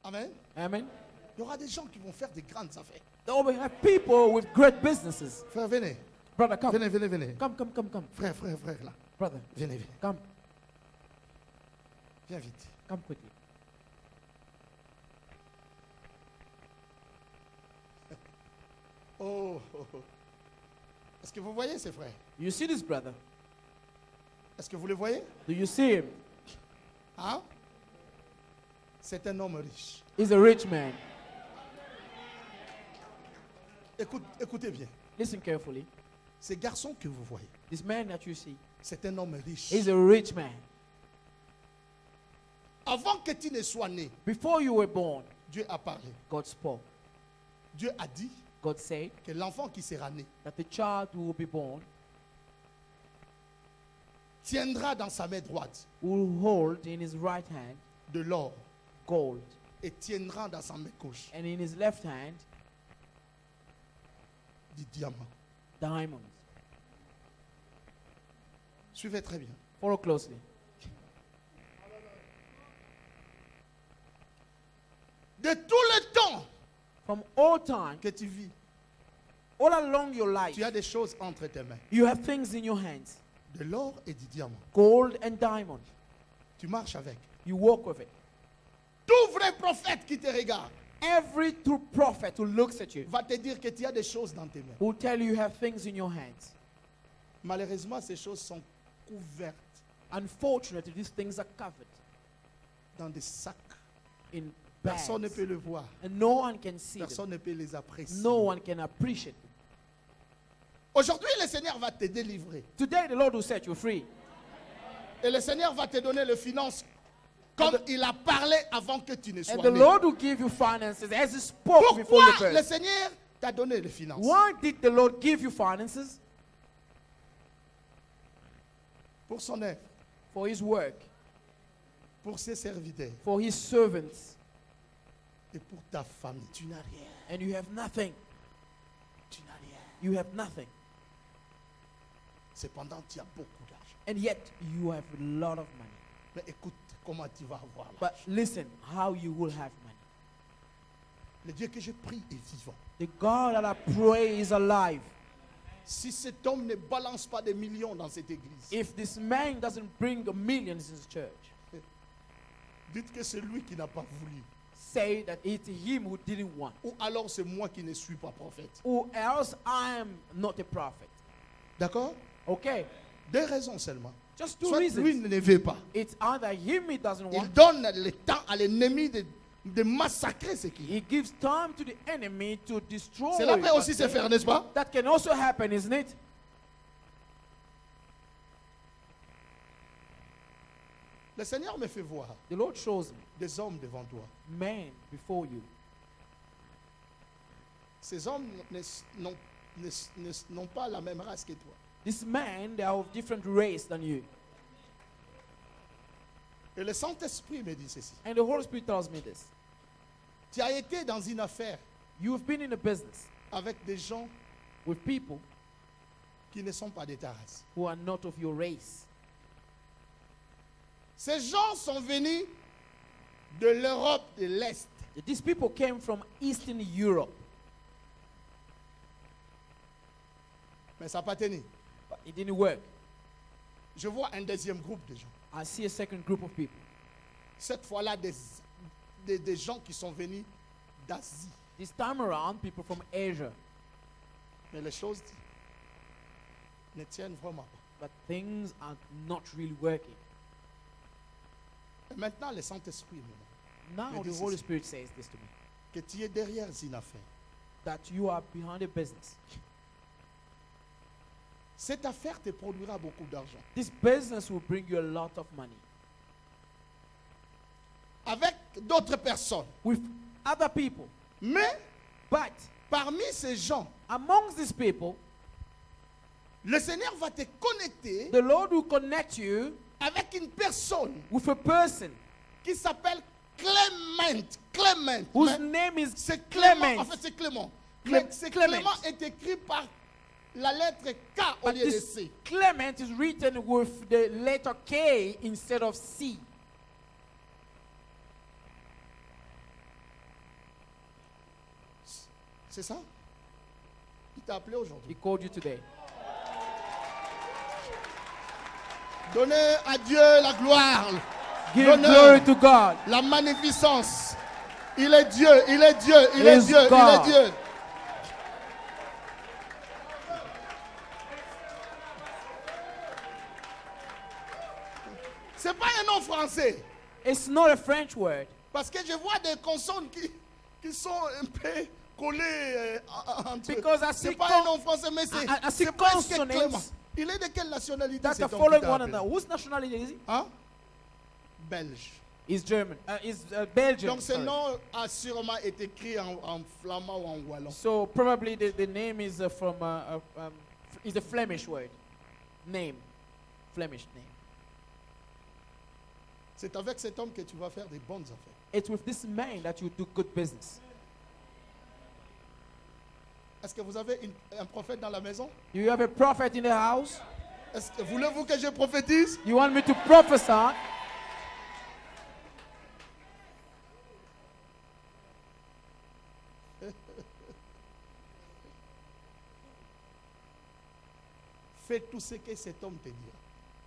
Amen. Amen. Il y aura des gens qui vont faire des grandes affaires. There will have people with great businesses. Frère, venez. Brother, come. Venez. Come. Frère, là. Brother, Venez. come. Viens vite. Come quickly. Oh. Est-ce que vous voyez ces frères? You see this brother? Est-ce que vous le voyez? Do you see him? Hein? C'est un homme riche. He's a rich man. Écoutez bien. Listen carefully. Ces garçons que vous voyez, This man that you see, c'est un homme riche. he's a rich man. Avant que tu ne sois né, Before you were born, Dieu a parlé. God spoke. Dieu a dit God said que l'enfant qui sera né that the child who will be born tiendra dans sa main droite will hold in his right hand de l'or gold, et tiendra dans sa main gauche and in his left hand du diamant. diamonds. Suivez très bien. Follow closely. De tout le temps From all time, que tu vis, all along your life, tu as des choses entre tes mains. you have things in your hands, De l'or et du diamant. gold and diamond. Tu marches avec. You walk with it. Tout vrai prophète qui te regarde Every true prophet who looks at you va te dire que tu as des choses dans tes mains. will tell you have things in your hands. Malheureusement, ces choses sont couvertes Unfortunately, these things are covered dans des sacs. in bags, Personne ne peut le voir. and no one can see them. Personne ne peut les apprécier. No one can appreciate them. Aujourd'hui, le Seigneur va te délivrer. Today, the Lord will set you free. Et le Seigneur va te donner les finances comme il a parlé avant que tu ne sois And the né. Lord will give you finances as He spoke before you Pourquoi le birth. Seigneur t'a donné les finances? Why did the Lord give you finances? Pour son œuvre, For His work, pour ses serviteurs for His servants. et pour ta famille. Tu n'as rien. And you have nothing. Tu n'as rien. You have nothing. Cependant, tu as beaucoup d'argent. And yet, you have a lot of money. Mais écoute comment tu vas avoir But l'argent. listen, how you will have money. Le Dieu que je prie est vivant. The God that I pray is alive. Si cet homme ne balance pas des millions dans cette église, If this man doesn't bring millions in his church, dites que c'est lui qui n'a pas voulu. say that it's him who didn't want. Ou alors c'est moi qui ne suis pas prophète. Or else I am not a prophet. D'accord? Okay? Deux raisons seulement. Just two Soit lui reasons. ne veut pas. It's either him he doesn't Il want. donne le temps à l'ennemi de massacrer ce qui est. He gives time to the enemy to destroy. Cela peut what aussi se they- faire, n'est-ce pas? That can also happen, isn't it? Le Seigneur me fait voir The Lord shows me des hommes devant toi. men before you. Ces hommes n'ont pas la même race que toi. These men, they are of different race than you. Et le Saint-Esprit me dit ceci. And the Holy Spirit tells me this. Tu as été dans une affaire You've been in a business avec des gens with people qui ne sont pas de ta race. who are not of your race. Ces gens sont venus de l'Europe de l'Est. These people came from Eastern Europe, Mais ça n'a pas tenu. but it didn't work. Je vois un deuxième groupe de gens. I see a second group of people. Cette fois-là, des gens qui sont venus d'Asie. This time around, people from Asia. Mais les choses ne tiennent vraiment pas. But things are not really working. Et maintenant, le Saint-Esprit me dit Now this the Holy is- Spirit says this to me. que tu es derrière une affaire. That you are behind a business. Cette affaire te produira beaucoup d'argent. This business will bring you a lot of money. Avec d'autres personnes. With other people. Mais But parmi ces gens, amongst these people, le Seigneur va te connecter the Lord will connect you avec une personne with a person qui s'appelle Clément. Clément. whose Mais name is c'est Clément. Clement. En fait, c'est Clément. Clé- Mais c'est Clément. Clément est écrit par la lettre K au But lieu de this C. Clement is written with the letter K instead of C. C'est ça? Il t'a appelé He aujourd'hui. called you today. Donnez à Dieu la gloire, Give l'honneur, glory to God. la magnificence. Il est Dieu, il est Dieu, il est Is Dieu, il est God. Dieu. C'est pas un nom français. It's not a French word. Parce que je vois des consonnes qui sont un peu collées entre eux. Because I C'est see pas un nom français, mais I see c'est presque consonants Clément. Il est de quelle nationalité That cet are homme qui following t'a one appelé? another. Whose nationality is he? Hein? Belge. He's German. He's Belgian. Donc ce sorry. nom a sûrement été écrit en flamand ou en wallon. So probably the name is is a Flemish word. Name. Flemish name. C'est avec cet homme que tu vas faire des bonnes affaires. It's with this man that you do good business. Est-ce que vous avez un prophète dans la maison? Do you have a prophet in the house? Voulez-vous que je prophétise? You want me to prophesy? Fais tout ce que cet homme te dira.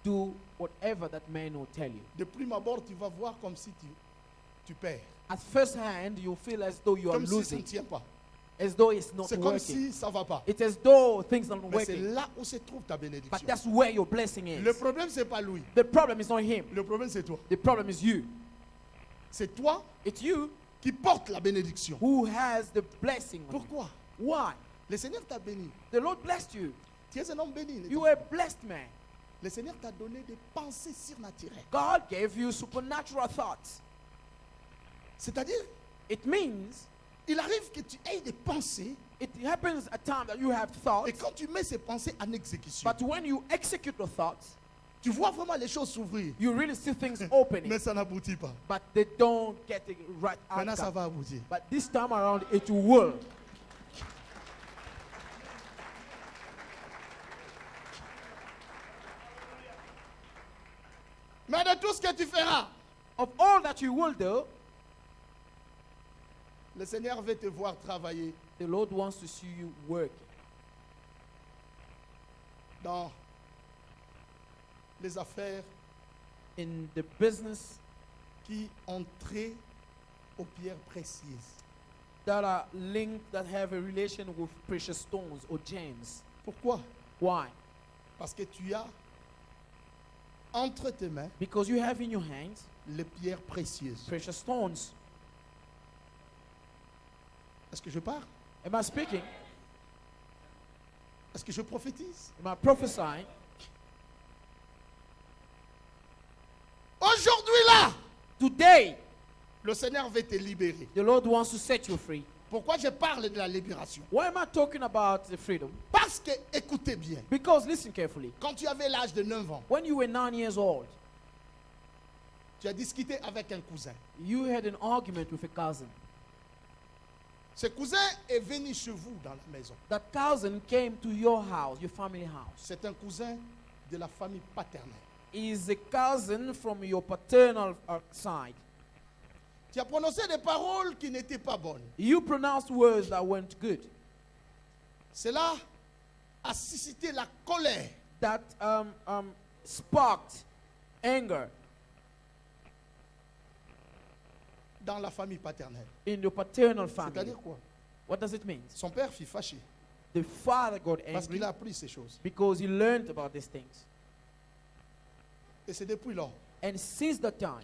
Do whatever that man will tell you. De prime abord, tu vas voir comme si tu perds. At first hand, you feel as though you are Comme si ça ne losing, tient pas. as though it's not C'est comme working. si ça ne va pas. It's as though things are not Mais c'est working. là où se trouve ta But bénédiction. that's where your blessing Le is. problème, ce n'est pas lui. The problem is not him. Le problème, c'est toi. The problem is you. C'est toi It's you qui portes la bénédiction. who has the blessing. on you. Pourquoi? Why? Le Seigneur t'a béni. The Lord blessed you. Tu es un homme béni. You are a blessed man. Le Seigneur t'a donné des pensées surnaturelles. God gave you supernatural thoughts. C'est-à-dire, It means il arrive que tu aies des pensées it happens at time that you have et thoughts, quand tu mets ces pensées en exécution, but when you execute the thoughts, tu vois vraiment les choses s'ouvrir. you really see things opening, Mais ça n'aboutit pas. but they don't get the right Maintenant, ça outcome. va aboutir. But this time around, it will. Mais de tout ce que tu feras, Of all that you will do, le Seigneur veut te voir travailler the Lord wants to see you working dans les affaires in the business qui ont trait aux pierres précieuses. that are linked, that have a relation with precious stones or gems. Pourquoi? Why? Parce que tu as entre tes mains Because you have in your hands les pierres précieuses. precious stones. Est-ce que je parle? Am I speaking? Est-ce que je prophétise? Am I prophesying? Aujourd'hui là, Today, le Seigneur veut te libérer. the Lord wants to set you free. Pourquoi je parle de la libération? Why am I talking about the freedom? Parce que, écoutez bien, Because listen carefully. quand tu avais l'âge de 9 ans, When you were 9 years old, tu as discuté avec un cousin. you had an argument with a cousin. Ce cousin est venu chez vous dans la maison. That cousin came to your house, your family house. C'est un cousin de la famille paternelle. He is a cousin from your paternal side. Tu as prononcé des paroles qui n'étaient pas bonnes. You pronounced words that weren't good. Cela a suscité la colère. That sparked anger Dans la famille paternelle. in your paternal family. C'est-à-dire quoi? What does it mean? Son père fut fâché The father got parce angry qu'il a appris ces choses. because he learned about these things. Et c'est depuis lors, And since that time,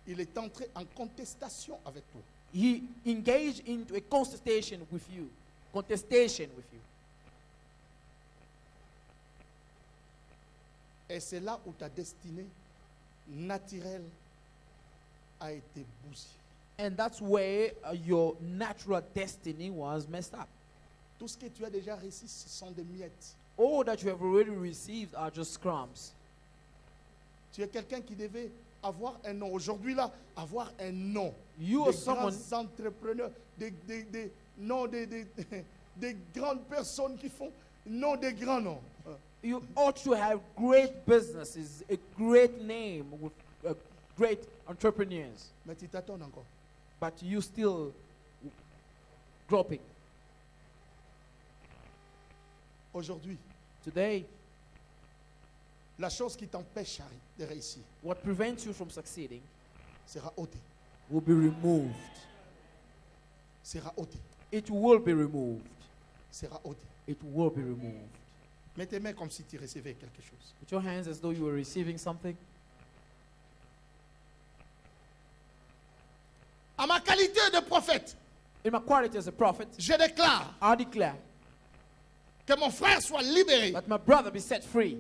il est entré en contestation avec toi. he engaged into a contestation with you. Contestation with you. Et c'est là où ta destinée naturelle a été bousillée. And that's where your natural destiny was messed up. Tout ce que tu as déjà reçu, ce sont des miettes. All that you have already received are just crumbs. Tu es quelqu'un qui devait avoir un nom. Aujourd'hui là, avoir un nom. You Des are someone, grands entrepreneurs, des noms des grandes personnes qui font nom des grands noms. you ought to have great businesses, a great name with great entrepreneurs. Mais tu t'attends encore. But you still dropping. Aujourd'hui, Today, la chose qui t'empêche de réussir what prevents you from succeeding sera ôtée. will be removed. Sera ôtée. It will be removed. Sera ôtée. It will be removed. Mets tes mains comme si tu recevais quelque chose. Put your hands as though you were receiving something. À ma qualité de prophète, In my quality as a prophet, je déclare I declare que mon frère soit libéré. that my brother be set free.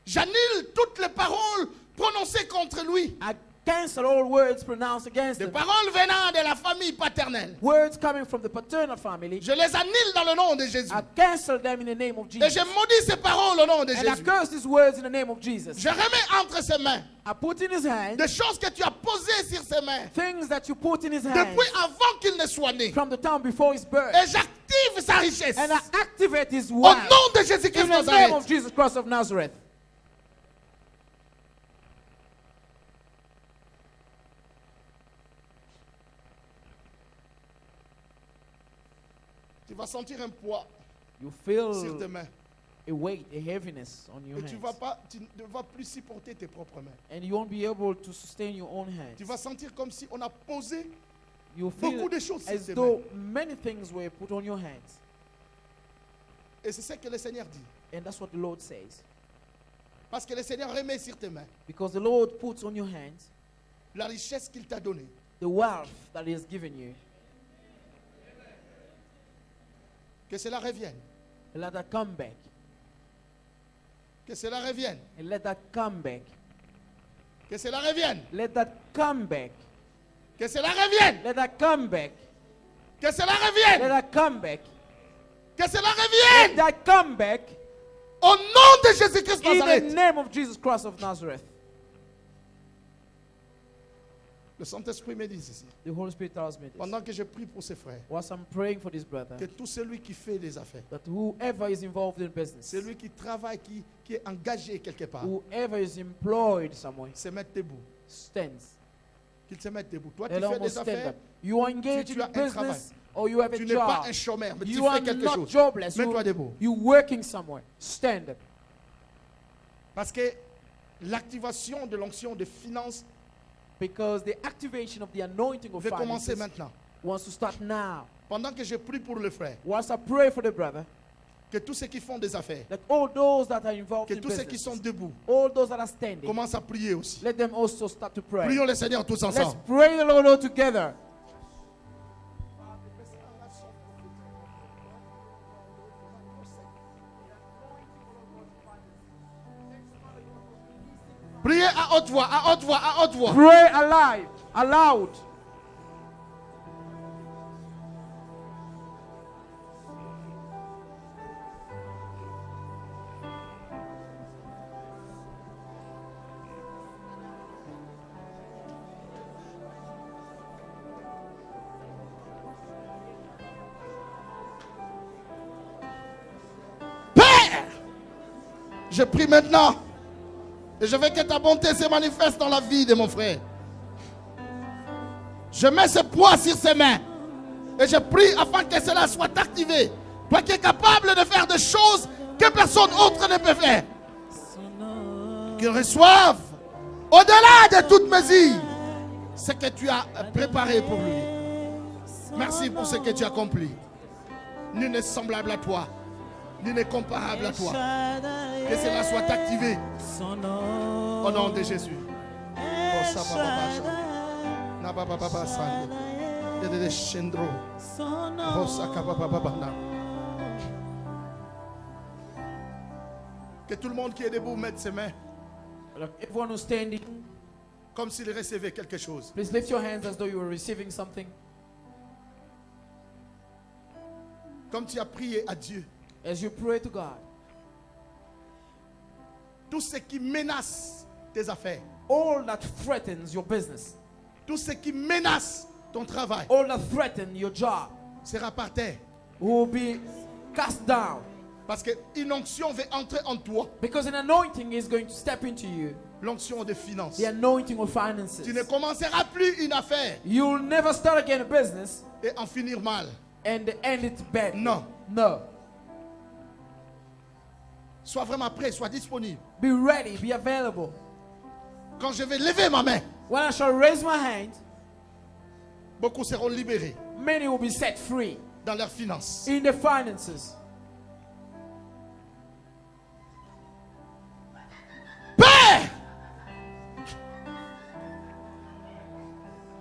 J'annule toutes les paroles prononcées contre lui. I cancel all words pronounced against Des him. paroles venant de la famille paternelle. Words coming from the paternal family. Je les annule dans le nom de Jésus. I cancel them in the name of Et Jesus. je maudis ces paroles au nom de And I Jésus. curse these words in the name of Jesus. Je remets entre ses mains I put in his hands des choses que tu as posées sur ses mains things that you put in his hands depuis avant qu'il ne soit né. from the time before his birth. Et j'active sa richesse. And I activate his Au wealth nom de Jésus-Christ in de the name of Nazareth. Jesus Christ of Nazareth. Tu vas sentir un poids You sur tes feel mains. a weight, a heaviness on your Et tu hands. ne vas plus supporter tes propres mains. And you won't be able to sustain your own Tu hands. vas sentir comme si on a posé You beaucoup feel de choses sur as tes though many things were put on your hands. Et c'est ce que le Seigneur dit. And that's what the Lord says. Parce que le Seigneur remet sur tes mains Because the Lord puts on your hands la richesse qu'il t'a donnée. the wealth that He has given you. Que cela revienne. And let that come back. Que cela revienne. And let that come back. Que cela revienne. Let that come back. Que cela revienne. Let that come back. Que cela Let revienne. that come back. Que cela Let revienne. that come back. Au nom de Jésus-Christ de In the Nazareth. name of Jesus Christ of Nazareth. Le Saint-Esprit me dit ici. The Holy Spirit tells me this. Pendant que je prie pour ses frères. Whilst I'm praying for this brother, Que tout celui qui fait des affaires. that whoever is involved in business, Celui qui travaille, qui est engagé quelque part. whoever is employed somewhere, Se mette debout. stands. Qu'il se mette debout. Toi, tu They'll fais almost des stand affaires. up. You are engaged tu in as un business travail. or you have a Tu n'es pas job. un chômeur, mais tu You fais are quelque not chose. jobless. Mets-toi debout. You're working somewhere. Stand up. Parce que l'activation de l'onction de finances Because the activation of the anointing of va commencer finances maintenant. wants to start now. Pendant que je prie pour le frère, Whilst I pray for the brother, que tous ceux qui font des affaires, that all those that are involved que in tous ceux qui business, sont debout, all those that are standing, commencent à prier aussi. let them also start to pray. Prions le Seigneur tous Let's ensemble. pray the Lord all together. Priez à haute voix, à haute voix, à haute voix. Pray alive, aloud. Père, je prie maintenant et je veux que ta bonté se manifeste dans la vie de mon frère. Je mets ce poids sur ses mains et je prie afin que cela soit activé. Toi qui es capable de faire des choses que personne autre ne peut faire. Qu'il reçoive au-delà de toute mesure ce que tu as préparé pour lui. Merci pour ce que tu as accompli. Nul n'est semblable à toi, nul n'est comparable à toi. Que cela soit activé au nom de Jésus. Oh, ça va, na ba ba ba ba sande. De shendro. Oh, ça ka ba ba ba ba na. Que tout le monde qui est debout mette ses mains Everyone who's standing, comme s'il recevait quelque chose. please lift your hands as though you were receiving something. Comme tu as prié à Dieu. As you pray to God, Tout ce qui menace tes affaires, all that threatens your business, tout ce qui menace ton travail all that threatens your job, sera par terre. will be cast down. Parce qu'une onction va entrer en toi. Because an anointing is going to step into you. L'onction de finances. The anointing of finances. Tu ne commenceras plus une affaire You'll never start again a business et en finir mal. and end it bad. Non. No. Sois vraiment prêt, sois disponible. Be ready, be available. Quand je vais lever ma main, When I shall raise my hand, beaucoup seront libérés many will be set free dans leurs finances. in their finances. Père,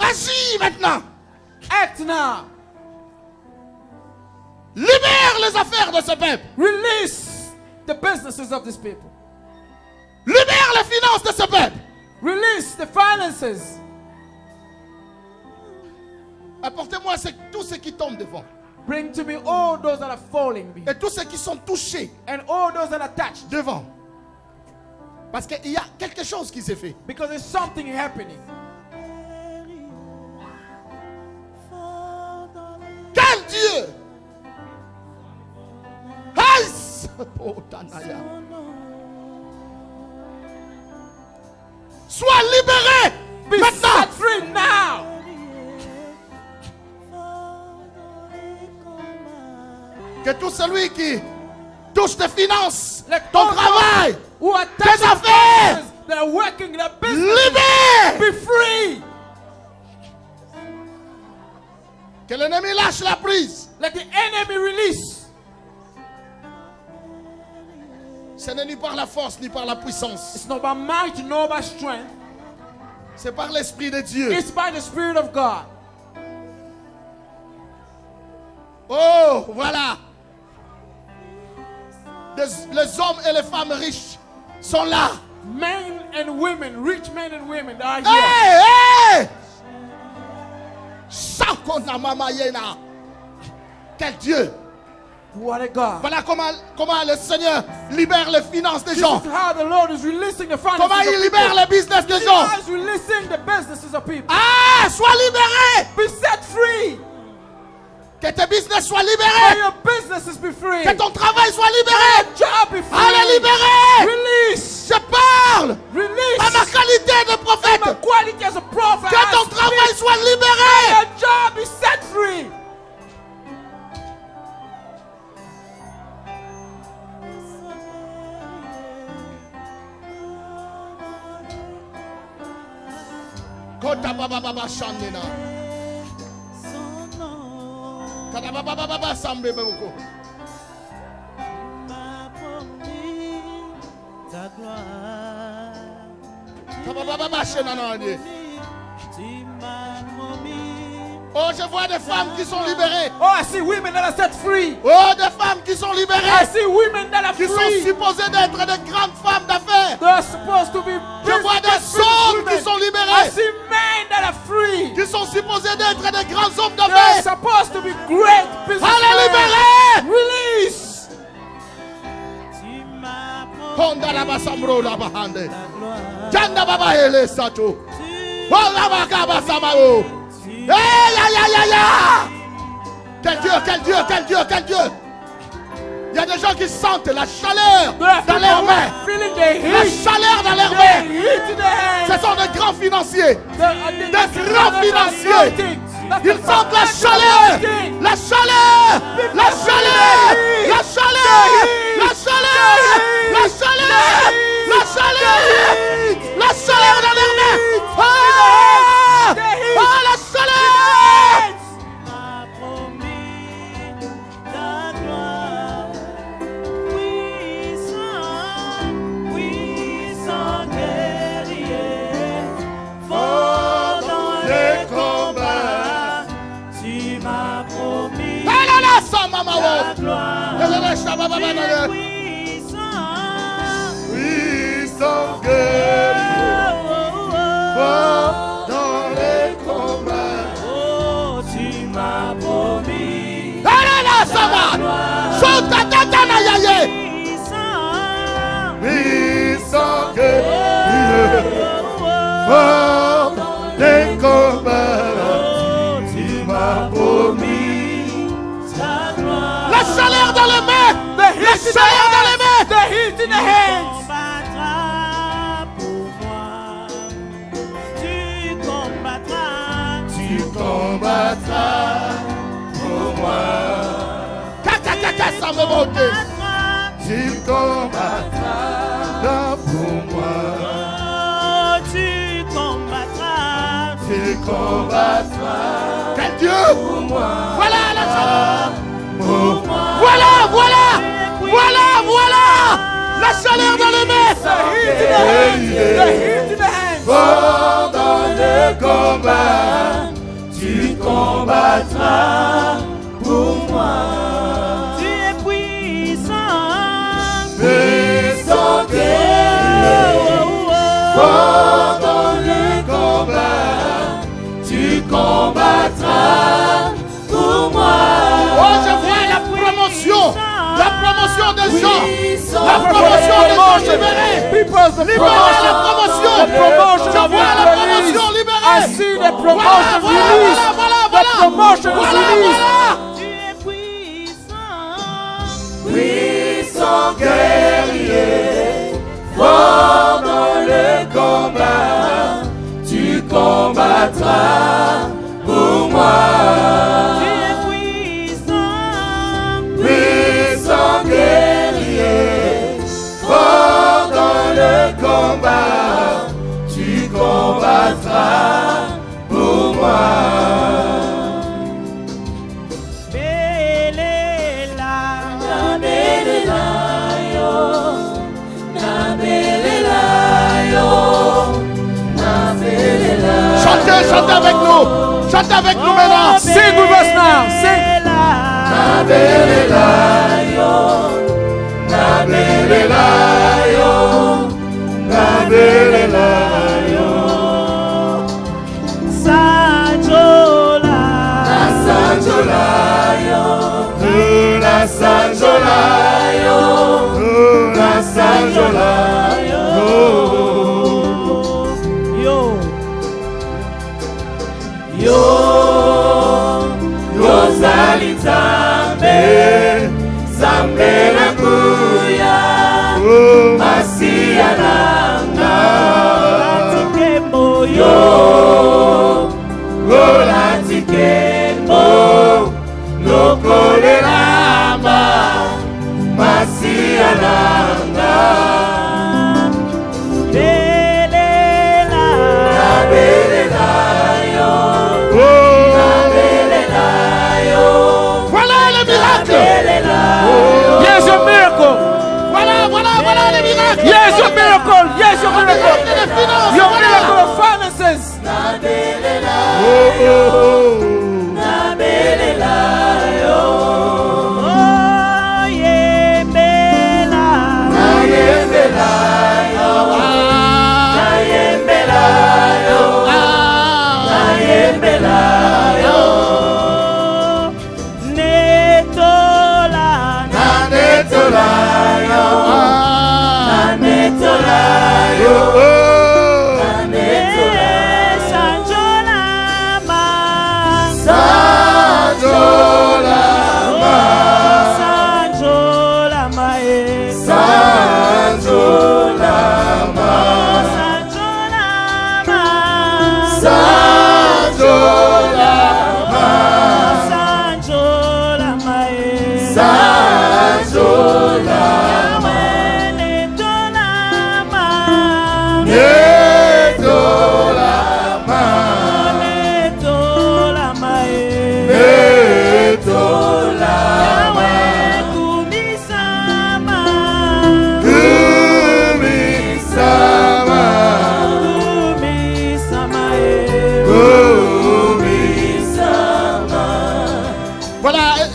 agis maintenant. Act now. Libère les affaires de ce peuple. Release the businesses of this people. Libère les finances de ce peuple. Release the finances. Apportez-moi tous ceux qui tombent devant. Bring to me all those that are falling behind, Et tous ceux qui sont touchés and all those that are touched. devant. Parce qu'il y a quelque chose qui s'est fait. Because there's something happening. Quel Dieu! Haïs! Oh, Tanaya. Sois libéré Be maintenant. set free now. Que tout celui qui touche tes finances, Let ton all travail, those who are tes touching affaires, businesses, that are working their business, libère. be free. Que l'ennemi lâche la prise. Let the enemy release. Ce n'est ni par la force ni par la puissance. It's not by might nor by strength. C'est par l'Esprit de Dieu. It's by the Spirit of God. Oh, voilà. Les hommes et les femmes riches sont là. Men and women, rich men and women that are here. Hey, hey! Shakona Mama Yena. Quel Dieu! What a God. Voilà comment le Seigneur libère les finances des This gens. is how the Lord is releasing the finances Comment of il people. libère les business des gens. God is releasing the businesses of people. Ah, sois libéré. Be set free. Que tes business soient May libérés. your businesses be free. Que ton travail soit May libéré. your job be free. Allez, libéré. Release. Je parle Release. à ma qualité de My prophète. quality as a prophet. Que ton I travail speak. soit May libéré. your job be set free. Kota baba baba shandena. Kada baba baba sambe boko. Kada baba baba shenanani. Oh, je vois des femmes qui sont libérées. Oh, I see women that are set free. Oh, des femmes qui sont I libérées. see women that are Qui sont free. supposées d'être de grandes femmes d'affaires. They're supposed to be Je vois des business hommes women. qui sont I libérés. see men that are free. Qui sont supposés d'être de grands hommes They're d'affaires. supposed to be great businessmen. Allez, libérés. Release. Konda la basambro la bahande. Janda baba hele sato. Ola baka basamao. Hey, ya ya ya ya. Quel Dieu, quel Dieu, quel Dieu, quel Dieu. Il y a des gens qui sentent la chaleur dans leurs mains. Feeling the La heat. chaleur dans leurs The mains. heat in the hands. Ce sont des grands financiers. Des grands financiers. Ils sentent la chaleur. La chaleur. La chaleur. La chaleur. La chaleur. La chaleur. La chaleur. La chaleur dans leurs mains. Ah! Ah, la chaleur. Puissant guerrier, fort dans les combats. Oh, tu m'as promis. Puissant guerrier, fort dans les combats. Oh, tu m'as promis. Ta gloire. La chaleur dans les mains. La chaleur dans les mains. The heat in the hands. Combattras pour moi. Tu combattras. Tu combattras pour moi. Kaka, ça me monte. tu combattras pour moi. Oh, tu combattras. Tu combattras. Quel Dieu pour moi. Voilà la chaleur. Pour moi. Voilà, voilà. Voilà, voilà. La chaleur dans les mains. The heat in the hands. Fort dans le combat, tu combattras pour moi. Tu es puissant. Puissant guerrier, fort dans le combat, tu combattras pour moi. Oh, je vois la promotion des gens, la promotion des gens libérés. People's the Libérez la promotion. The promotion Je of vois la employees. promotion I libérée. see the promotion Voilà, released. voilà, The promotion is voilà, released. voilà. Tu es puissant. Puissant guerrier, fort dans le combat, tu combattras pour moi. Tu es puissant. Puissant guerrier, fort dans le combat, tu combattras pour moi. Belela. Chantez, chantez avec nous. Chantez avec nous maintenant. Sing with us now. Sing. Voilà le miracle. Yes, your miracle. Voilà le miracle. Yes, your miracle. Yes, your miracle. Les finances, Your voilà. miracle of finances.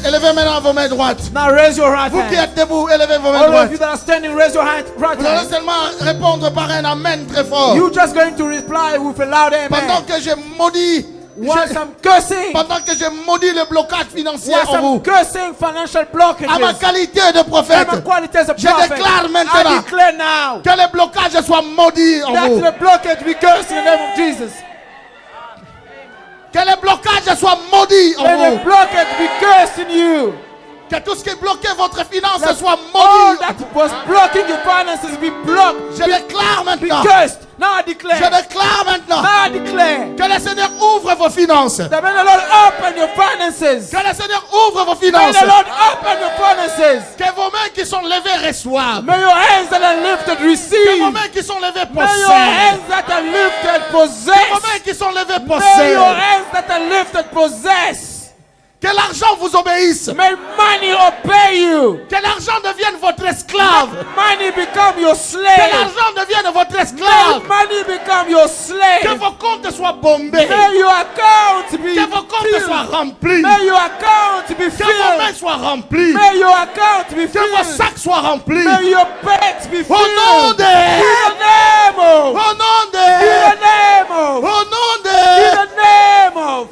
Élevez maintenant vos mains droites. Now raise your right Vous qui hand. êtes debout, élevez vos mains All of droites. you that are standing, raise your right Vous allez hand. seulement répondre par un amen très fort. You just going to reply with a loud Pendant amen. que j'ai maudit, Once I'm cursing, pendant que j'ai maudit le blocage financier once en I'm vous, cursing financial à ma blockages, qualité de and prophète, my quality as a je prophet, déclare I maintenant declare now que les blocages soient maudits en that vous. the blockage be cursed in the name of Jesus. Que les blocages soient maudits en Let the vous. blockage be cursed in you. Que tout ce qui bloquait votre finance That soit all maudit. that was blocking your finances be blocked, Je déclare be maintenant cursed. Now I Je declare. déclare maintenant Now I declare. que le Seigneur ouvre vos finances. That may the Lord open your finances. Que le Seigneur ouvre vos May finances. the Lord open your finances. Que vos mains qui sont levées reçoivent. May your hands that are lifted Que vos receive. mains qui sont levées May your possèdent. hands that are lifted Que vos possess. mains qui sont levées May your possèdent. hands that are lifted possess. Que l'argent vous obéisse. May money obey you. Que l'argent devienne votre esclave. Money become your Que slave. l'argent devienne votre May esclave. money become your Que slave. vos comptes soient bombés. May your account be Que vos comptes soient filled. remplis. May your account be Que vos mains filled. soient remplies. May your account be Que vos filled. sacs soient remplis. May your bags be Au nom filled. de... In the name of. Au nom In de... the name of. Au nom In de... the name of.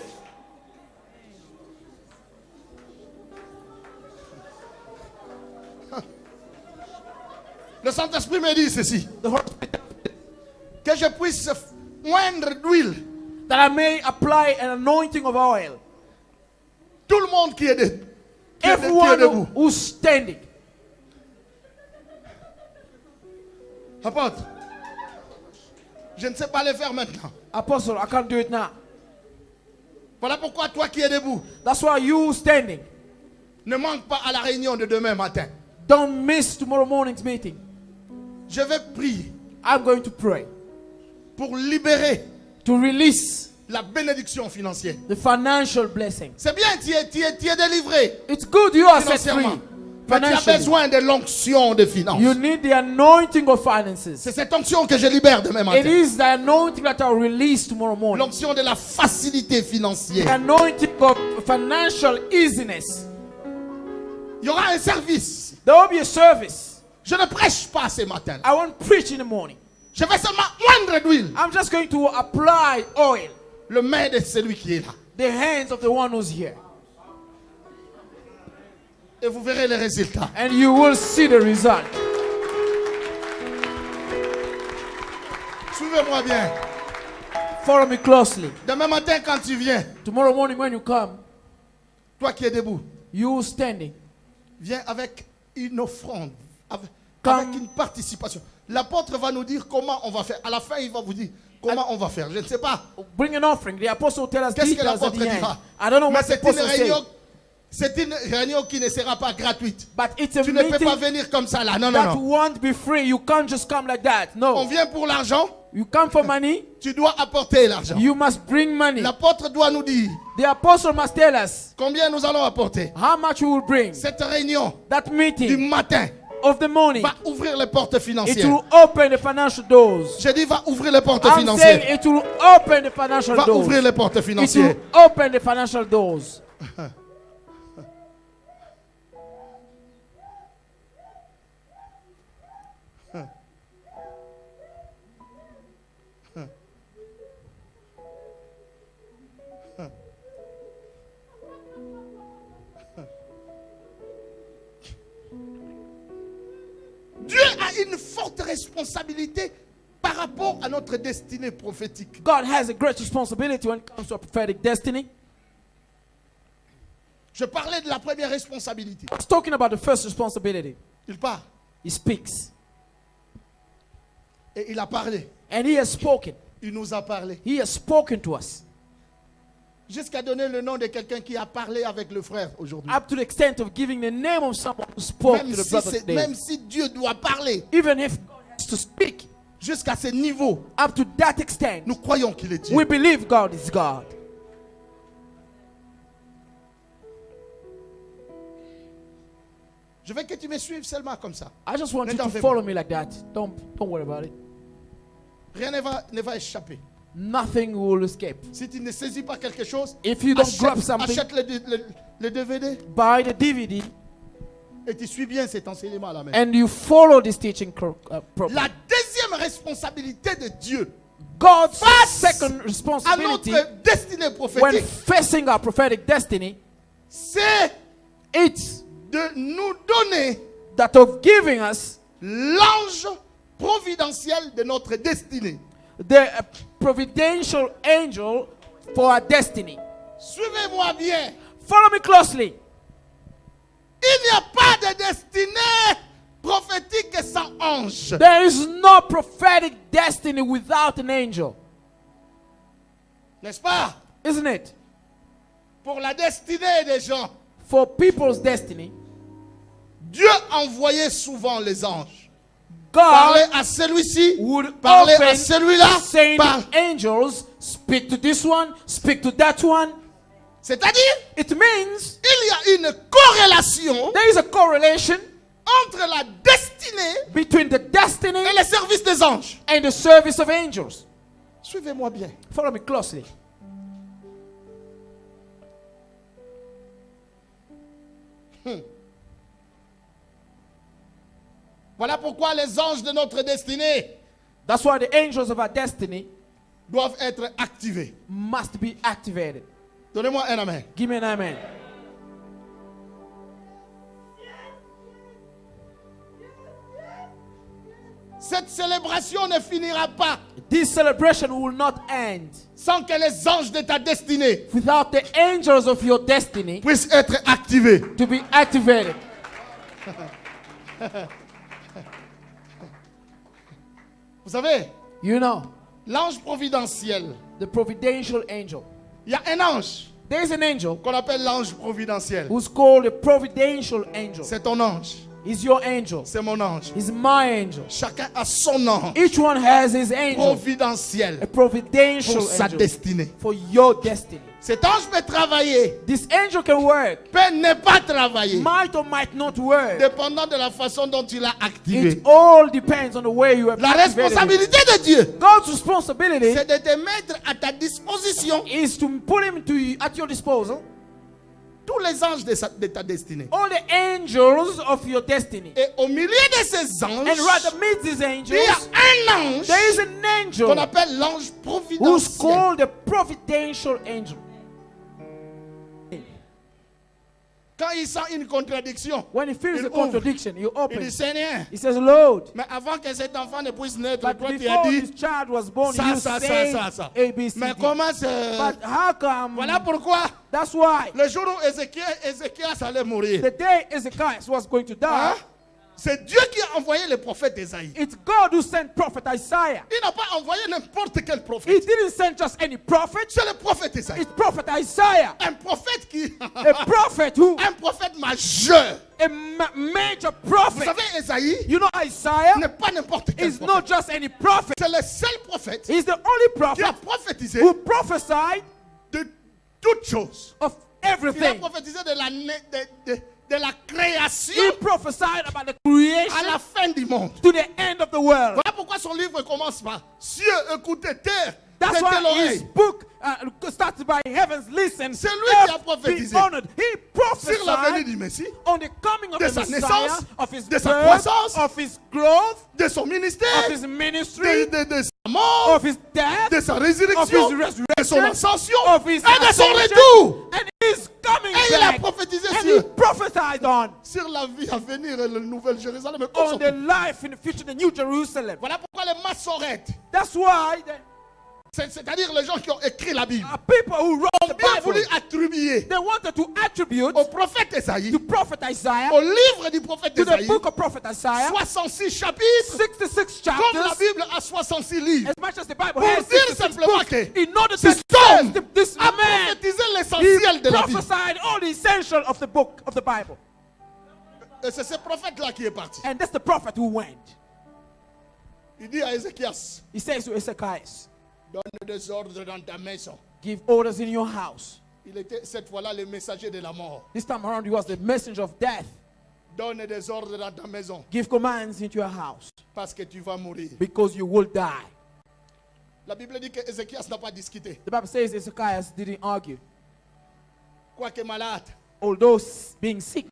Le Saint-Esprit me dit ceci. The Holy Spirit, Que je puisse moindre d'huile. that I may apply an anointing of oil. Tout le monde qui est, qui est Everyone debout. who's standing. Apôtre, je ne sais pas le faire maintenant. Apostle, I can't do it now. Voilà pourquoi toi qui es debout, That's why you standing. ne manque pas à la réunion de demain matin. Don't miss tomorrow morning's meeting. Je vais prier I'm going to pray pour libérer to release la bénédiction financière. the financial blessing. C'est bien, tu es délivré It's good you are set free financièrement. Mais tu as financially. besoin de l'onction de finances. You need the anointing of finances. C'est cette onction que je libère demain It matin. is the anointing that I'll release tomorrow morning. L'onction de la facilité The financière. anointing of financial easiness. Il y aura un service. There will be a service. Je ne prêche pas ce matin. I won't preach in the morning. Je vais seulement moindre d'huile. I'm just going to apply oil. Le main de celui qui est là. The hands of the one who's here. Et vous verrez les résultats. And you will see the result. Suivez-moi bien. Follow me closely. Demain matin, quand tu viens, Tomorrow morning when you come, toi qui es debout, you standing. viens avec une offrande, avec Comme- une participation. L'apôtre va nous dire comment on va faire. À la fin, il va vous dire comment on va faire. Je ne sais pas. Bring an offering. The apostle will tell us Qu'est-ce que details at l'apôtre the end. dira? I don't know Mais what the c'est une apostle say. réunion. C'est une réunion qui ne sera pas gratuite. But it's a Tu ne peux pas meeting venir comme ça là. Non, non, that non. won't be free. You can't just come like that. On No. vient pour l'argent. You come for money. Tu dois apporter l'argent. You must bring money. L'apôtre doit nous dire The apostle must tell us combien nous allons apporter. how much we will bring. Cette réunion That du meeting matin of the morning, va ouvrir les portes it financières. will open the financial doors. J'ai dit va ouvrir les portes I'm saying financières. it will open the financial Va doors. ouvrir les portes It financières. will open the financial doors. Dieu a une forte responsabilité par rapport à notre destinée prophétique. God has a great responsibility when it comes to a prophetic destiny. Je parlais de la première responsabilité. I was talking about the first responsibility. Il part He speaks. et il a parlé. And he has spoken. Il nous a parlé. He has spoken to us. Jusqu'à donner le nom de quelqu'un qui a parlé avec le frère aujourd'hui. Up to the extent of giving the name of someone who spoke Même to the si, brother today. même si Dieu doit parler Even if God has to speak jusqu'à ce niveau, up to that extent, nous croyons qu'il est Dieu. we believe God is God. Je veux que tu me suives seulement comme ça. I just want Ne you t'en to fais follow pas. me like that. Don't worry about it. Rien ne va échapper. Nothing will escape. Si tu ne saisis pas quelque chose, If you don't grab something, achète le DVD buy the DVD et tu suis bien cet enseignement à la main. and you follow this teaching properly. La deuxième responsabilité de Dieu God's Face second à responsibility notre destinée when prophétique, facing our prophetic destiny, c'est it's de nous donner that of giving us l'ange providentiel de notre destinée. the providential angel for our destiny. Suivez-moi bien. Follow me closely. Il n'y a pas de destinée prophétique sans ange. There is no prophetic destiny without an angel. N'est-ce pas? Isn't it? Pour la destinée des gens, For people's destiny, Dieu envoyait souvent les anges. Parler God à celui-ci, would parler à often celui-là. send angels, speak to this one, speak to that one. C'est-à-dire, It means il y a une corrélation there is a correlation entre la destinée between the destiny et les services des anges. and the service of angels. Suivez-moi bien. Follow me closely. Voilà pourquoi les anges de notre destinée That's why the angels of our destiny doivent être activés. must be activated. Donnez-moi un amen. Give me an amen. Cette célébration ne finira pas This celebration will not end sans que les anges de ta destinée without the angels of your destiny puissent être activés. to be activated. Vous savez, You know, l'ange providentiel, the providential angel. il y a un ange There is an angel qu'on appelle l'ange providentiel. who's called a providential angel. C'est ton ange. He's your angel. C'est mon ange. He's my angel. Chacun a son ange Each one has his angel. A providentiel providential pour sa angel destinée. for your destiny. Cet ange peut travailler, This angel can work, peut ne pas travailler, might or might not work. dépendant de la façon dont tu l'as activé. It all depends on the way you have La activated it. responsabilité de Dieu, God's responsibility c'est de te mettre à ta disposition is to put him at your disposal, tous les anges de ta destinée. all the angels of your destiny. Et au milieu de ces And anges, right amidst these il y angels, a un ange there is an qu'on angel appelle l'ange who's providentiel. called the providential angel. Quand il sent une contradiction, When he feels Il a ouvre. contradiction, he il opens. dit Seigneur, He says, Lord, mais avant que cet enfant ne puisse naître, but toi tu as before dit, this child was born, ça, you ça, say ça. A, B, C, Mais D. comment c'est... But how come? Voilà pourquoi That's why le jour où Ézéchias allait mourir, the day Ezekiel was going to die, hein, c'est Dieu qui a envoyé le prophète Ésaïe. it's God who sent prophet Isaiah. Il n'a pas envoyé n'importe quel He prophète. didn't send just any prophet. C'est le prophète Ésaïe. It's prophet Isaiah, Un prophète qui... a prophet who, un prophète majeur. a major Vous prophet. savez, Ésaïe You know, Isaiah n'est pas n'importe quel is prophète. not just any prophet. C'est le seul prophète He's the only qui a prophet prophétisé who prophesied de toutes choses. of Il a everything. prophétisé de la création He prophesied about the à creation la fin du monde. to the end of the world. Voilà pourquoi son livre commence par cieux, écoutez, terre, That's prêtez why his l'oreille. book starts by heavens. Listen, C'est lui qui a earth, prophétisé be honored. He Sur la venue prophesied du Messie, on the coming of de the sa Messiah, naissance, of his de sa birth, croissance, of his growth, de son ministère, of his ministry, de sa mort, of his death, de sa of résurrection, his de son resurrection, ascension of his et de son ascension, retour. and his coming Et il a back. prophétisé And he sur, prophesied sur la vie à venir et le nouvel Jérusalem. on the life in the future, the New Jerusalem. Voilà pourquoi les massorètes, That's why the c'est-à-dire les gens qui ont écrit la Bible, people who wrote the ont bien Bible, voulu attribuer they wanted to attribute au prophète Ésaïe, to prophet Isaiah, au livre du prophète to the Ésaïe, book of prophet Isaiah, 66 chapitres, 66 comme la chapters, Bible a 66 livres. as much as the Bible Pour has dire 66 simplement books, que in order to cet tell homme this a man, prophétisé he l'essentiel de la Bible. prophesied all the essential of the book of the Bible. Et c'est ce prophète-là qui est parti. And that's the prophet who went. Il dit à Ézéchias, He says to Ezekiel, donne des ordres dans ta maison. give orders in your house. Il était cette fois-là le messager de la mort. This time around, he was the messenger of death. Donne des ordres dans ta maison Give commands into your house parce que tu vas mourir. because you will die. La Bible dit que Ézéchias n'a pas discuté. The Bible says Ezekiel didn't argue. Quoique malade, Although being sick,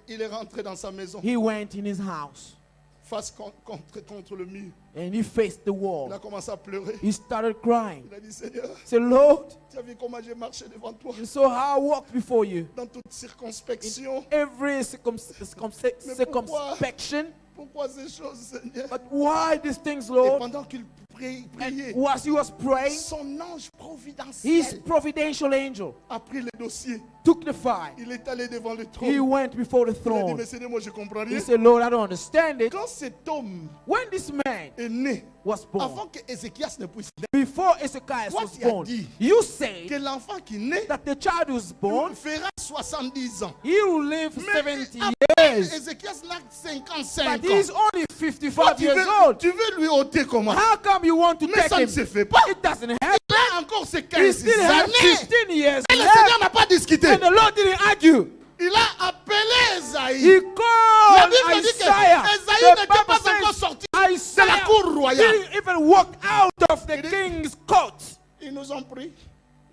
il est rentré dans sa maison he went in his house face contre le mur. and he faced the Il wall. a commencé à pleurer. He started crying. Il a dit, Seigneur, He said, Lord, tu as vu comment j'ai marché devant toi you saw how I walked before you. dans toute circonspection. Every circumspection. Pourquoi ces choses, Seigneur? But why these things, Et Lord? pendant qu'il priait, As he was praying, son ange providentiel his providential angel a pris le dossier. took the file. Il est allé devant le He trône. went before the Il a dit, throne. mais Seigneur, moi je comprends rien. He said, Lord, I don't understand it. Quand cet homme When this man est né, was born, avant que Ézéchias ne puisse naître, before Ezekiel Toi, was tu as born, dit you que said l'enfant qui naît that the child who was born, fera 70 ans. he will live Mais 70 après, years. Ézéchias n'a que But 55 he's ans. only Toi, 55 years old. tu veux lui ôter comment? How come you want to Mais take ça ne him? se fait pas. It doesn't happen. Il a encore ses He 15 still has années. 15 years Et le left. Seigneur n'a pas discuté. And the Lord didn't argue. Il a appelé Esaïe. He La called Bible dit que Isaiah. Esaïe The n'était Bible pas encore says sorti de la Isaiah cour royale. didn't even walk out of the Il dit- king's court. Ils nous ont pris.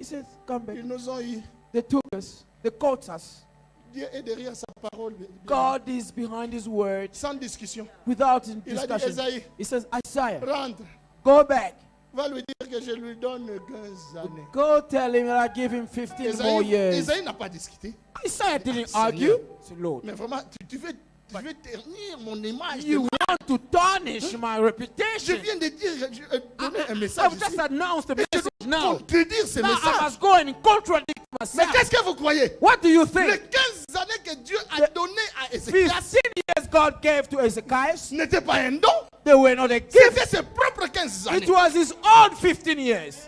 He says, come back. Ils nous ont eu. They took us. They caught us. Dieu est derrière sa parole. God is behind his word Sans discussion. without Il a dit, discussion. Esaïe, He says, Isaiah, rentre. go back. Va lui dire que je lui donne 15 années. Go tell him that I give him 15 more years. Esaïe n'a pas discuté. Isaiah didn't Seigneur. argue. Say, Lord, Mais vraiment, tu veux ternir mon image. you want to tarnish my Je reputation. viens de dire, donner un I've message just ici. announced the Et je message dois now. contredire ce Now I message. must go and contradict Mais myself. qu'est-ce que vous croyez? What do you Les think? 15 années que Dieu a données à 15 Ézéchias years God gave to Ezekiel, n'étaient pas un don. they were not a gift. C'était ses propres 15 années. It was his own 15 years.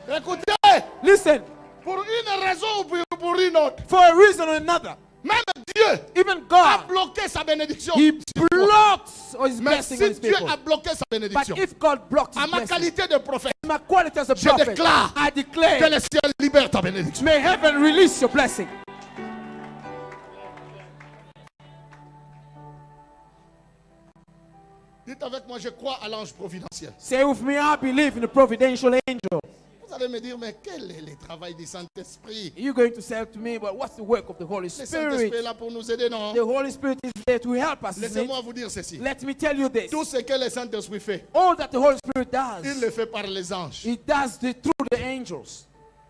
Écoutez, Listen, pour une raison ou pour une autre, for a reason or another, même Dieu even a God, bloqué sa bénédiction. he blocks his Mais blessing on si his Dieu people. a bloqué sa But bénédiction, if God blocks à his ma blessing, qualité de prophète, my quality as a je prophet, déclare I que declare, le ciel libère ta bénédiction. may heaven release your blessing. Dites avec moi, je crois à l'ange providentiel. Say with me, I believe in the providential angel. Vous allez me dire, mais quel est le travail du Saint-Esprit? You're going to say to me, but what's the work of the Holy Le Saint-Esprit est Spirit? là pour nous aider, non? The Holy Spirit is there to help us. isn't it? Laissez-moi vous dire ceci. Let me tell you this. Tout ce que le Saint-Esprit fait, All that the Holy Spirit il does, le fait par les anges. He does it through the angels.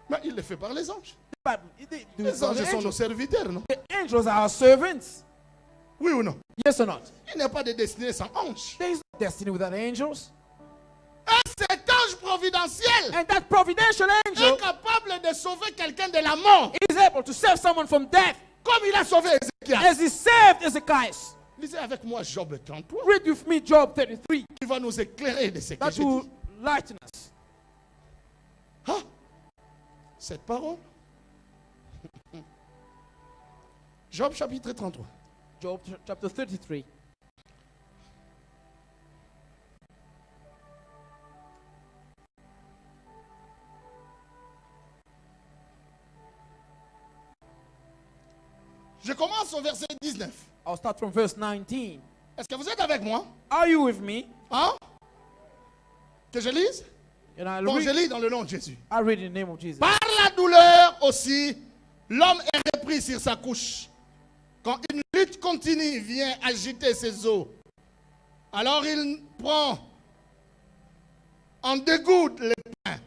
Mais il le fait par les anges. The Bible, it do it Les through anges the sont nos angels. serviteurs, non? The angels are our servants. Oui ou non? Yes or not? Il n'y a pas de destinée sans ange. There is no destiny without angels. Et cet ange providentiel And that providential est angel capable de sauver quelqu'un de la mort, is able to save someone from death comme il a sauvé Ézéchias. as he saved Ezekiel. Lisez avec moi Job 33. Read with me Job 33. Il va nous éclairer de ce que That je will dis. lighten us. Ah, cette parole. Job chapitre 33. Job chapter 33. Je commence au verset 19. I'll start from verse 19. Est-ce que vous êtes avec moi? Are you with me? Hein? Que je lise? And I'll Bon, je read, lis dans le nom de Jésus. I'll read in the name of Jesus. Par la douleur aussi, l'homme est repris sur sa couche. Quand une lutte continue vient agiter ses os, alors il prend en dégoûte les pains,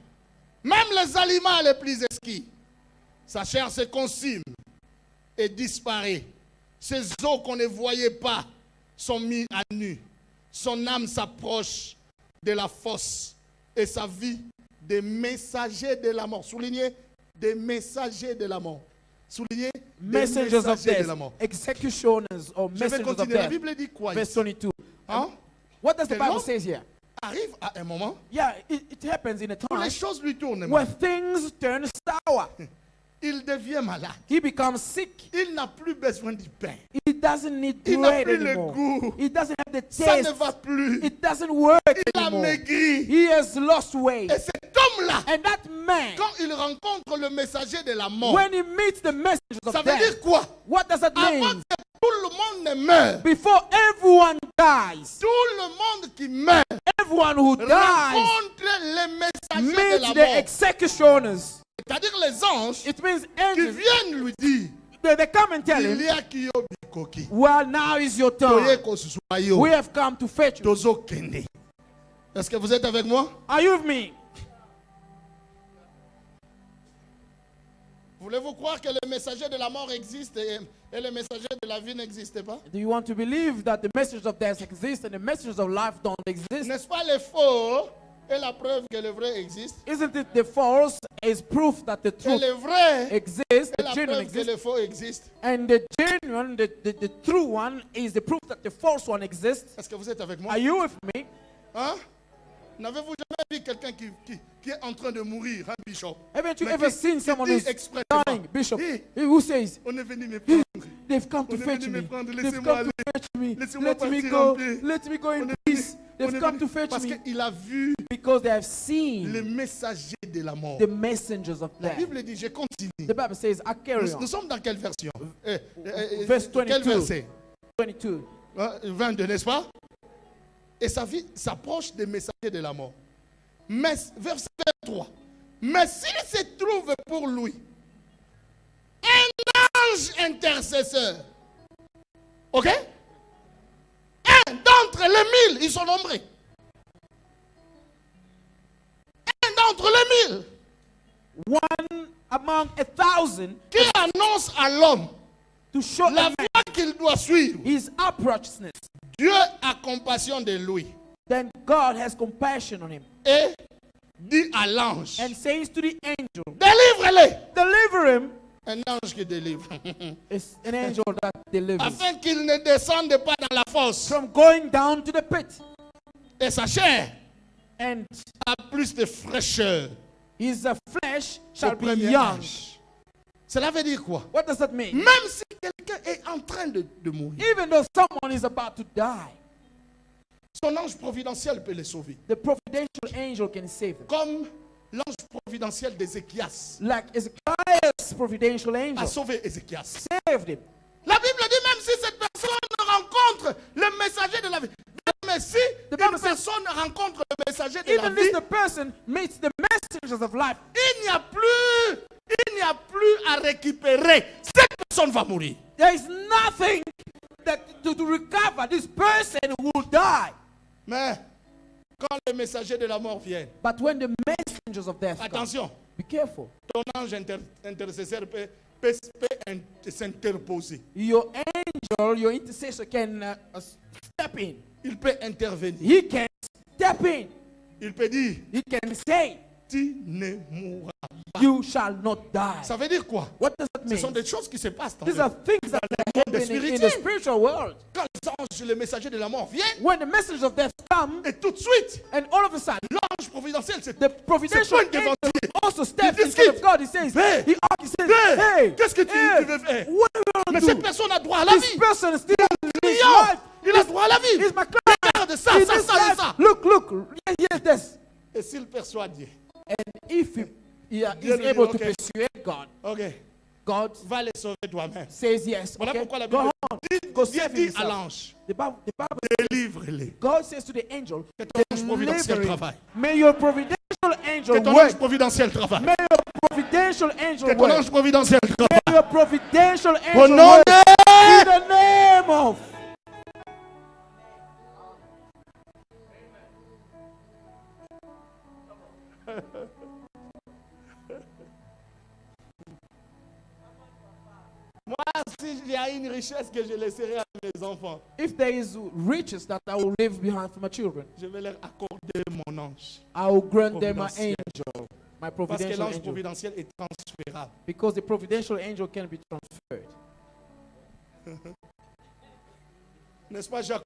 même les aliments les plus exquis. Sa chair se consume et disparaît. Ses os qu'on ne voyait pas sont mis à nu. Son âme s'approche de la fosse et sa vie des messagers de la mort. Soulignez, des messagers de la mort. Soulignez, des Messengers of messagers de death, la mort. executioners or Je vais messengers of continuer. La death. Bible dit quoi Verse ici? 22. Hein? What does the Que Bible l'homme say here? arrive à un moment Yeah, it happens in a où les time choses lui tournent. where things turn sour. Il devient malade. He becomes sick. Il n'a plus besoin du pain. He doesn't need Il n'a bread plus le anymore. goût. He doesn't have the Ça ne taste. va plus. It doesn't work Il a anymore. maigri. He has lost weight. Et cet homme-là, And that man, quand il rencontre le messager de la mort, when he meets the messengers ça of veut dire death, quoi? what does that Avant mean? que tout le monde ne meure, Before everyone dies, tout le monde qui meurt everyone who dies rencontre les messagers de meets la the mort. executioners. C'est-à-dire les anges It means qui angels. viennent lui dire, They come and tell il him, y a qui yo bikoki. well, now is your Toye turn. kosuswa yo. We have come to fetch you. Tozo kende. Est-ce que vous êtes avec moi? Are you with me? Voulez-vous croire que le messager de la mort existe et le messager de la vie n'existe pas? Do you want to believe that the message of death exists and the messages of life don't exist? N'est-ce pas le faux et la preuve que le vrai existe? Isn't it the false is proof that the Et truth le vrai exists, et the la genuine preuve que exists, le faux existe? and the genuine, the true one is the proof that the false one exists? Est-ce que vous êtes avec moi? Are you with me? Hein? N'avez-vous jamais vu quelqu'un qui est en train de mourir, un bishop? Haven't you Mais ever qui- seen qui someone dit who's expressément, dying, Bishop? Hey, Who says, on est venu me prendre. they've come to On est fetch venu me me. prendre, They've laissez-moi come to aller. fetch me. Laissez-moi Let me partir go. en paix. Let me go On in est peace. venu- on They've est come venu to fetch parce me qu'il a vu because they have le seen messager de la mort. the messengers of La death. Bible dit, je continue. The Bible says, I carry Nous on. sommes dans quelle version? Verse Quel 22. verset? 22. 22, n'est-ce pas? Et sa vie s'approche des messagers de la mort. Mais, verset 23. Mais s'il se trouve pour lui un ange intercesseur, ok? Un d'entre les 1000, ils sont nombreux. Un d'entre les 1000 One among 1,000 qui annonce à l'homme to show la a man voie qu'il doit suivre. his uprightness. Dieu a compassion de lui Then God has compassion on him et dit à l'ange, and says to the angel, délivre-les. deliver him. Un ange qui délivre. It's an angel that delivers Afin qu'il ne descende pas dans la fosse. from going down to the pit. Et sa chair And a plus de fraîcheur his flesh au shall be premier young. âge. Cela veut dire quoi? What does that mean? Même si quelqu'un est en train de mourir, Even though someone is about to die, son ange providentiel peut le sauver. the providential angel can save him. Comme l'ange providentiel d'Ézéchias Like Ezekiel's providential a angel sauvé Ézéchias. saved him. La Bible dit même si cette personne rencontre le messager de la vie, mais si The Bible une says, personne rencontre le messager de la even vie, if the person meets the messengers of life, il n'y a plus à récupérer. Cette personne va mourir. there is nothing that to recover. This person will die. Mais quand le messager de la mort vient, But when the messengers of death come, attention, be careful. ton ange intercesseur peut s'interposer. Your angel, your intercessor can step in. Il peut intervenir. He can step in. Il peut dire, He can say, tu ne mourras pas. you shall not die. Ça veut dire quoi? What does that Ce sont mean? des choses qui se passent dans These le are things that are happening in the spiritual world. Quand les anges, le messager de la mort vient, When the messengers of death come, et tout de suite, and all of a sudden, l'ange providentiel, c'est the providential C'est point devant angel Dieu. also steps Il in front of discute. God. He says, Hey. he says, Hey. hey, Qu'est-ce que tu hey, veux faire? what do you Mais want to cette do? personne a droit à la This vie. person is still in his Client, life. il a droit à la vie. He's my client. Regarde ça, In ça, this ça et life, ça. look, here's this. Et s'il persuade Dieu, And if he is Dieu lui dit, able to okay. persuade God, ok, God va les sauver toi-même. says yes. Voilà Okay, pourquoi la go Bible on. dit, Go Dieu save dit à himself. l'ange, The Bible, délivre-les. God says to the angel, Que ton ange providentiel deliver him. travaille. May your providential angel Que ton work. ange providentiel travaille. May your providential angel Que ton work. ange providentiel travaille. May your providential Au angel nom work. de... In the name of. Moi, s'il y a une richesse que je laisserai à mes enfants, If there is riches that I will leave behind for my children, je vais leur accorder mon ange. I will grant them my Providentiel. angel, my Parce que providential l'ange angel. providentiel est transférable. Because the providential angel can be transferred. N'est-ce pas Jacob,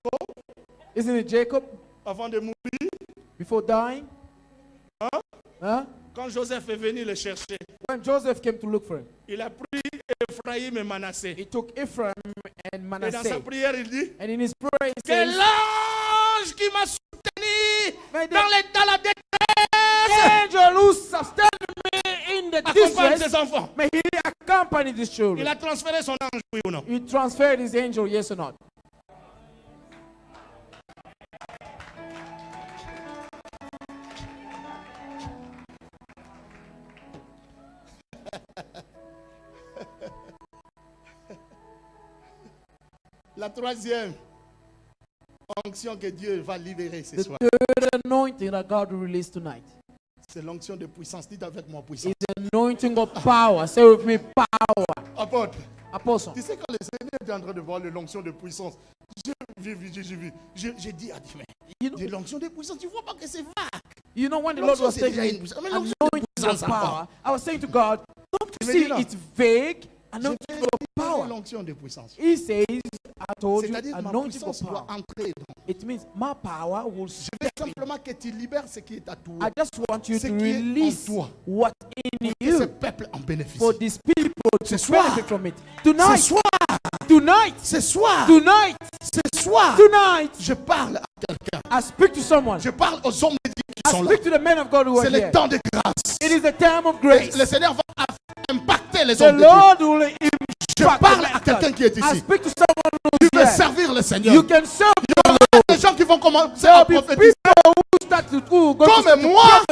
Isn't it Jacob avant de mourir, before dying? Huh? quand Joseph est venu le chercher, When Joseph came to look for him, il a pris Ephraïm et Manassé. he took Ephraim and Et dans sa Manasseh. prière, il dit, And in his prayer, he que says, l'ange qui m'a soutenu May the dans la détresse angel who sustained me in the accompagne distress, ses enfants. may he accompany these Il children. a transféré son ange, oui ou non? He transferred his angel, yes or not? La troisième onction que Dieu va libérer ce The soir, third anointing that God will release tonight C'est l'onction de puissance. Dites avec moi puissance. It's the anointing of power. Say with me, power. Apôtre, Apostle. tu sais quand le Seigneur était en train de voir l'onction de puissance, j'ai dit à Dieu, mais You know, j'ai l'onction de puissance, tu vois pas que c'est vague. you know when the Lord L'onction, was c'est taking déjà une me puissance. Mais l'onction de anointing puissance of power, encore. I was saying to God, don't Il you me dit see là, it's vague? Je Anointing vais of libérer power. l'onction de puissance. He says, I told you, C'est-à-dire ma anointing of puissance doit power. entrer dans. It means my power will Je veux simplement que tu libères ce qui est à toi. I just want you Ce to qui est en release toi. what in Que ce you peuple en bénéficie. for these people Ce to soir. benefit from it. Ce Tonight, soir, tonight, ce soir, tonight, ce soir, tonight, je parle à quelqu'un. I speak to someone. Je parle aux hommes de Dieu qui I sont là. speak to the men of God who are C'est le here. temps de grâce. It is the time of grace. Le Seigneur va impacter les The hommes de Dieu. Lord will Je impact parle the à quelqu'un qui est I ici. speak to someone Tu who's veux here. servir le Seigneur. You can serve Il y aura des gens qui vont commencer There à will be prophétiser people who start to who go to comme start to moi,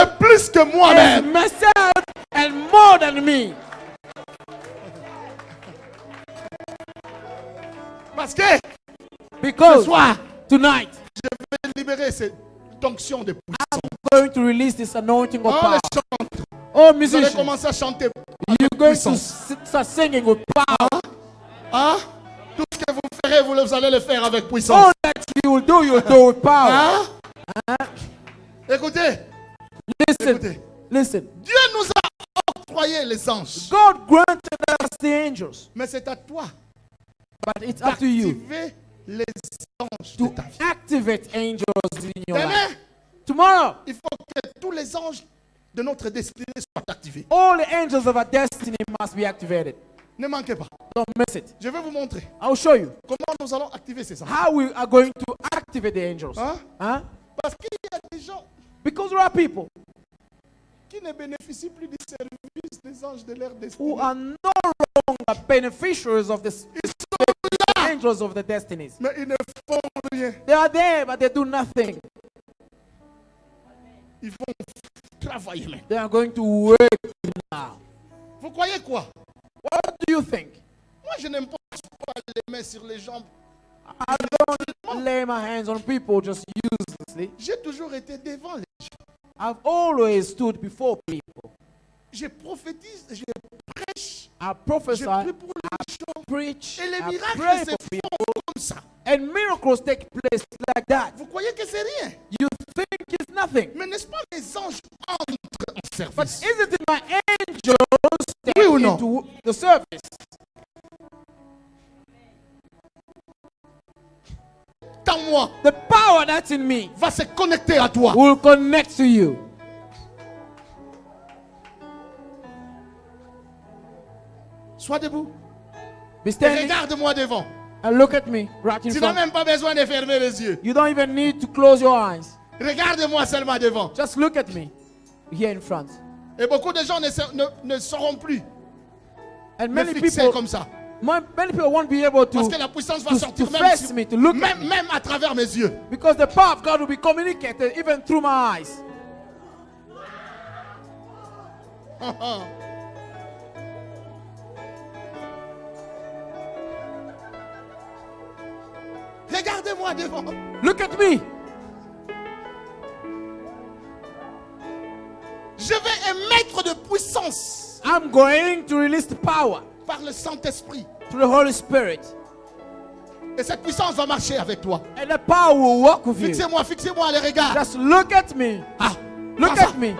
et plus que and moi-même. myself and more than me. Parce que ce Because soir, tonight je vais libérer cette onction de puissance. I'm going to release this anointing of Oh, power. les chants, Oh, vous allez musicians, commencer à chanter. you're going to puissance. start singing with power. Hein? Tout ce que vous ferez, vous allez le faire avec All puissance. that you will do with power. Hein? Écoutez, Listen, écoutez. listen. Dieu nous a octroyé les anges. God granted us the angels, Mais c'est à toi but it's up to you d'activer les anges de to ta vie. activate angels in your life. Demain, Tomorrow, il faut que tous les anges de notre destinée soient activés. all the angels of our destiny must be activated. Ne manquez pas. Don't miss it. Je vais vous montrer I'll show you comment nous allons activer ces anges. how we are going to activate the angels. Hein? Huh? Parce qu'il y a des gens Because there are people qui ne bénéficient plus du service des anges de leur who destinée. are no longer beneficiaries of the Ils sont là, angels of the destinies. mais ils ne font rien. They are there, but they do nothing. Ils vont travailler maintenant. They are going to work now. Vous croyez quoi? What do you think? Moi, je n'aime pas les mains sur les jambes. I don't lay my hands on people just uselessly. J'ai toujours été devant les gens. I've always stood before people. Je prophétise, je prêche, I je prophesy, prie pour les gens. preach, Et les I miracles pray se for font people. comme ça. And miracles take place like that. Vous croyez que c'est rien? You think it's nothing. Mais n'est-ce pas les anges entrent en But service? isn't it my angels step Oui ou non? into the service? Tant moi The power that's in me va se connecter à toi. will connect to you. Sois debout. Be Et standing regarde-moi devant. and look at me right in Tu n'as front. même pas besoin de fermer les yeux. You don't even need to close your eyes. Regarde-moi seulement devant. Just look at me here in front. Et beaucoup de gens ne sauront plus And me many fixer people, comme ça. many people won't be able Parce to, que la puissance va to sortir face me, to look at me. même à travers mes yeux. Because the power of God will be communicated even through my eyes. Regardez-moi devant. Look at me. Je vais émettre de puissance I'm going to release the power par le Saint-Esprit. through the Holy Spirit. Et cette puissance va marcher avec toi. And the power will walk with you. Fixez-moi, fixez-moi les regards. Just look at me. Ah, Look comme ça. at me.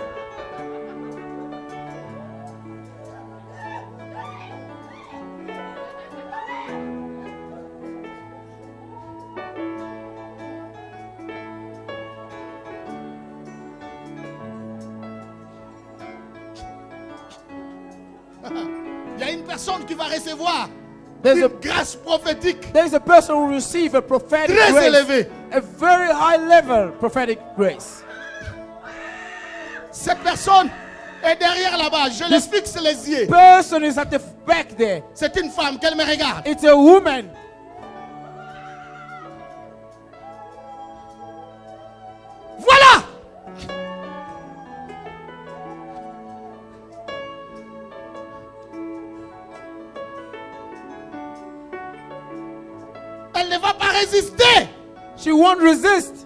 Il y a une personne qui va recevoir There's une a, grâce prophétique there's a person who will receive a prophetic très grace. élevée. A very high level prophetic grace. Cette personne est derrière là-bas. Je les fixe les yeux. Person is at the back there. C'est une femme qu'elle me regarde. It's a woman. Voilà! Elle ne va pas résister. She won't resist.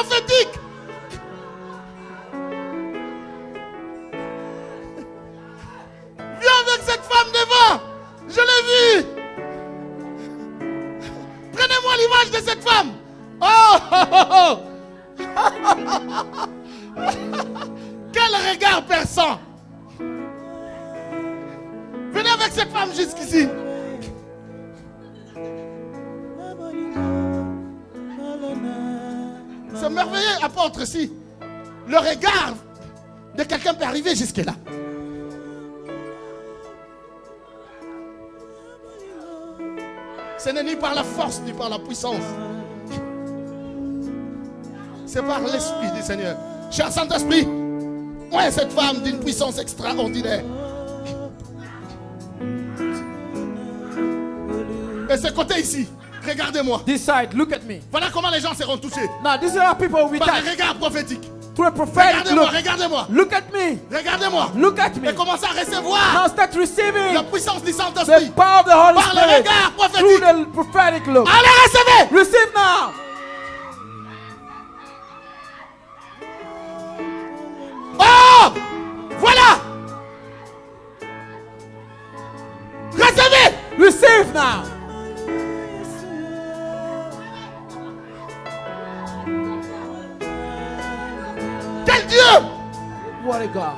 prophétique. Viens avec cette femme devant. Je l'ai vue. Prenez-moi l'image de cette femme. Oh, Quel regard perçant. Venez avec cette femme jusqu'ici. Ce merveilleux apôtre ici, le regard de quelqu'un peut arriver jusque-là. Ce n'est ni par la force ni par la puissance. C'est par l'Esprit du Seigneur. Cher Saint-Esprit, moi cette femme d'une puissance extraordinaire. Et ce côté ici, regardez-moi. This side, look at me. Voilà comment les gens seront touchés. Now, this is how people will be Par touched. le regard prophétique. Through a prophetic Regardez-moi, look. regardez-moi. Look at me. Regardez-moi. Look at me. Et commencez à Now recevoir start receiving la puissance du the Saint-Esprit. power of the Holy Par le Spirit regard through prophétique. the prophetic look. Allez, recevez. Receive now. Oh, voilà. Recevez. Receive now. Quel Dieu. What a God.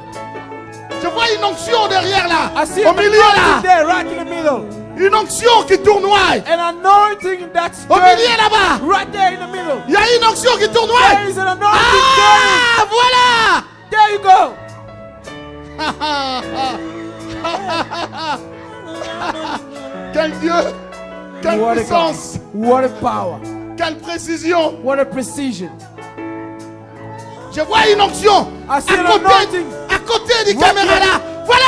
Je vois une onction derrière là. I see Au an milieu anointing là. there, right in the middle. Une onction qui tournoie. An anointing that's Au turning milieu là-bas. right there in the middle. Il y a une onction qui tournoie. There is an anointing Ah, voilà. turning. There you go. Quel Dieu. Quelle What a God. puissance. What a power. Quelle précision. What a precision. Je vois une onction I see an anointing. à côté du Right caméra here. là. Voilà.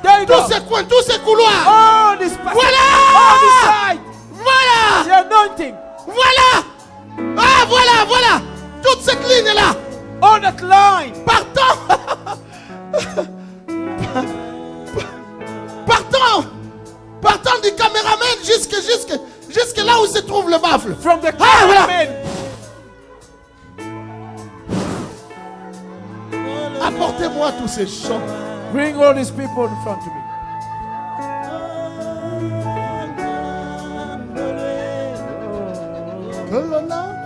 There you go. Tous ces coins, tous ces couloirs. Oh, this passage. Voilà. Oh, this side. Voilà. The anointing. Voilà. Ah, voilà, voilà. Toute cette ligne là. On that line. Partant du caméraman jusque là où se trouve le baffle. From the Ah, voilà. cameraman. Apportez-moi tous ces chants. Bring all these people in front of me. Que l'on a